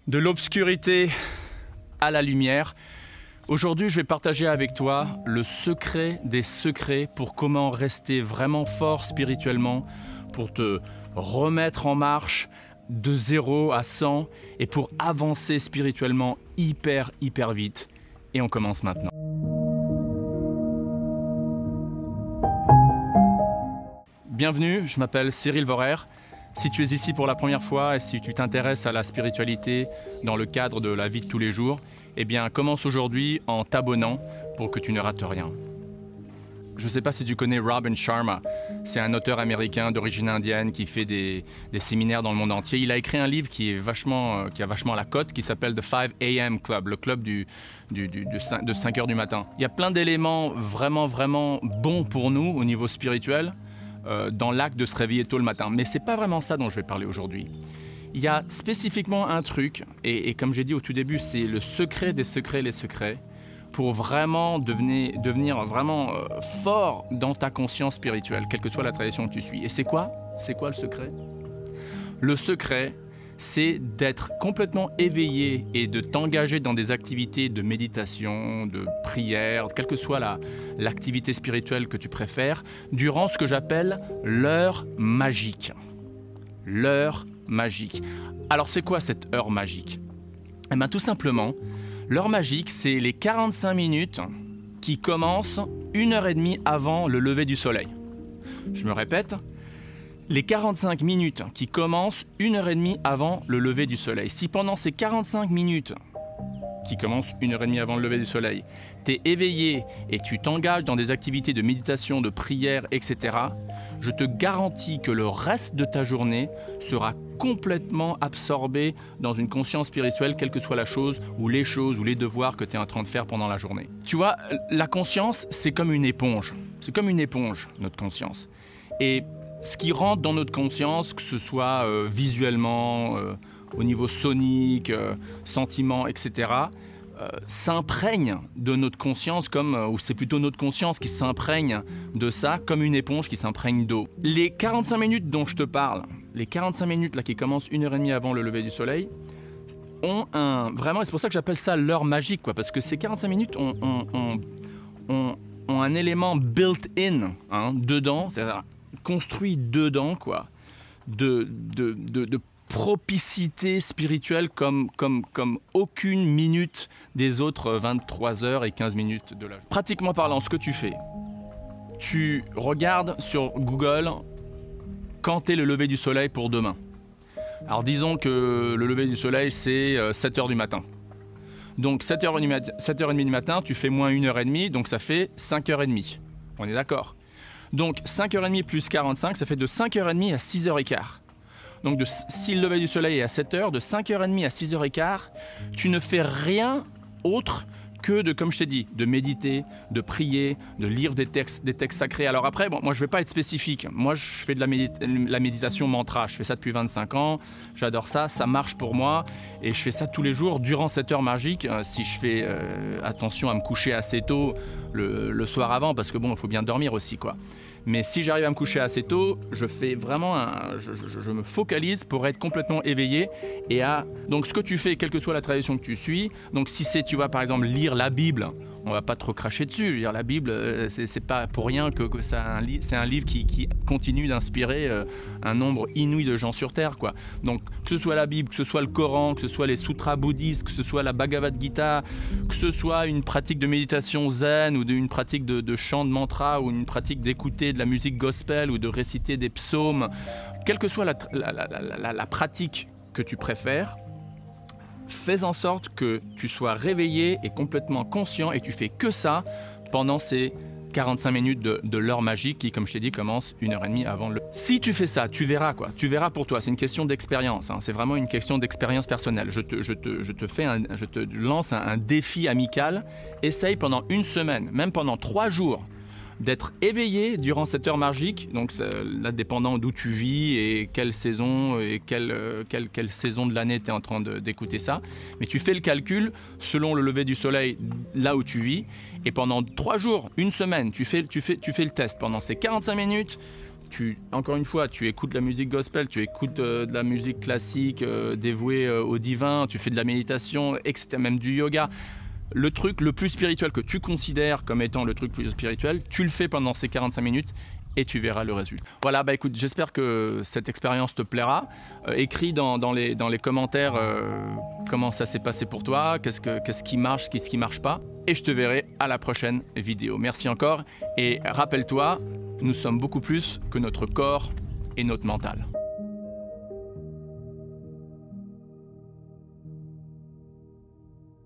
De l'obscurité à la lumière. Aujourd'hui, je vais partager avec toi le secret des secrets pour comment rester vraiment fort spirituellement, pour te remettre en marche de 0 à 100 et pour avancer spirituellement hyper vite. Et on commence maintenant. Bienvenue, je m'appelle Cyril Vorer. Si tu es ici pour la première fois et si tu t'intéresses à la spiritualité dans le cadre de la vie de tous les jours, eh bien commence aujourd'hui en t'abonnant pour que tu ne rates rien. Je ne sais pas si tu connais Robin Sharma, c'est un auteur américain d'origine indienne qui fait des séminaires dans le monde entier. Il a écrit un livre qui a vachement la cote, qui s'appelle The 5 AM Club, le club de 5 heures du matin. Il y a plein d'éléments vraiment bons pour nous au niveau spirituel, dans l'acte de se réveiller tôt le matin. Mais c'est pas vraiment ça dont je vais parler aujourd'hui. Il y a spécifiquement un truc, et comme j'ai dit au tout début, c'est le secret des secrets, les secrets, pour vraiment devenir vraiment fort dans ta conscience spirituelle, quelle que soit la tradition que tu suis. Et c'est quoi? C'est quoi le secret? Le secret, c'est d'être complètement éveillé et de t'engager dans des activités de méditation, de prière, quelle que soit l'activité spirituelle que tu préfères, durant ce que j'appelle l'heure magique. L'heure magique. Alors c'est quoi cette heure magique? Eh bien tout simplement, l'heure magique, c'est les 45 minutes qui commencent 1h30 avant le lever du soleil. Je me répète, les 45 minutes qui commencent 1h30 avant le lever du soleil. Si pendant ces 45 minutes qui commencent 1h30 avant le lever du soleil, tu es éveillé et tu t'engages dans des activités de méditation, de prière, etc., je te garantis que le reste de ta journée sera complètement absorbé dans une conscience spirituelle, quelle que soit la chose ou les devoirs que tu es en train de faire pendant la journée. Tu vois, la conscience, c'est comme une éponge. C'est comme une éponge, notre conscience. Et ce qui rentre dans notre conscience, que ce soit visuellement, au niveau sonique, sentiments, etc., s'imprègne de notre conscience ou c'est plutôt notre conscience qui s'imprègne de ça comme une éponge qui s'imprègne d'eau. Les 45 minutes dont je te parle, les 45 minutes là qui commencent 1h30 avant le lever du soleil, ont vraiment, et c'est pour ça que j'appelle ça l'heure magique, quoi, parce que ces 45 minutes ont un élément built-in dedans, c'est-à-dire construit dedans, quoi, de propicité spirituelle comme aucune minute des autres 23 heures et 15 minutes de la journée. Pratiquement parlant, ce que tu fais, tu regardes sur Google quand est le lever du soleil pour demain. Alors disons que le lever du soleil c'est 7 heures du matin. Donc 7h30 du matin, tu fais moins 1h30, donc ça fait 5h30. On est d'accord? Donc 5h30 plus 45, ça fait de 5h30 à 6h15. Donc si le lever du soleil est à 7h, de 5h30 à 6h15, tu ne fais rien autre que de, comme je t'ai dit, de méditer, de prier, de lire des textes sacrés. Alors après, bon, moi je ne vais pas être spécifique. Moi je fais de la méditation mantra. Je fais ça depuis 25 ans. J'adore ça, ça marche pour moi. Et je fais ça tous les jours durant cette heure magique. Si je fais attention à me coucher assez tôt le soir avant, parce que bon, il faut bien dormir aussi, quoi. Mais si j'arrive à me coucher assez tôt, je fais vraiment je me focalise pour être complètement éveillé donc ce que tu fais, quelle que soit la tradition que tu suis, donc si c'est, tu vas par exemple lire la Bible, on va pas trop cracher dessus. Je veux dire, la Bible, c'est pas pour rien que c'est un livre qui continue d'inspirer un nombre inouï de gens sur Terre, quoi. Donc que ce soit la Bible, que ce soit le Coran, que ce soit les sutras bouddhistes, que ce soit la Bhagavad Gita, que ce soit une pratique de méditation zen ou une pratique de chant de mantra ou une pratique d'écouter de la musique gospel ou de réciter des psaumes, quelle que soit la pratique que tu préfères, fais en sorte que tu sois réveillé et complètement conscient et tu fais que ça pendant ces 45 minutes de l'heure magique qui, comme je t'ai dit, commence 1h30 avant le... Si tu fais ça, tu verras, quoi. Tu verras pour toi. C'est une question d'expérience. C'est vraiment une question d'expérience personnelle. Je te lance un défi amical. Essaye pendant une semaine, même pendant 3 jours, d'être éveillé durant cette heure magique, donc là dépendant d'où tu vis et quelle saison et quelle saison de l'année tu es en train d'écouter ça, mais tu fais le calcul selon le lever du soleil là où tu vis, et pendant 3 jours, une semaine, tu fais le test. Pendant ces 45 minutes, Encore une fois, tu écoutes de la musique gospel, tu écoutes de la musique classique dévouée au divin, tu fais de la méditation, etc., même du yoga. Le truc le plus spirituel que tu considères comme étant le truc plus spirituel, tu le fais pendant ces 45 minutes et tu verras le résultat. Voilà, bah écoute, j'espère que cette expérience te plaira. Écris dans les commentaires comment ça s'est passé pour toi, qu'est-ce qui marche, qu'est-ce qui marche pas. Et je te verrai à la prochaine vidéo. Merci encore et rappelle-toi, nous sommes beaucoup plus que notre corps et notre mental.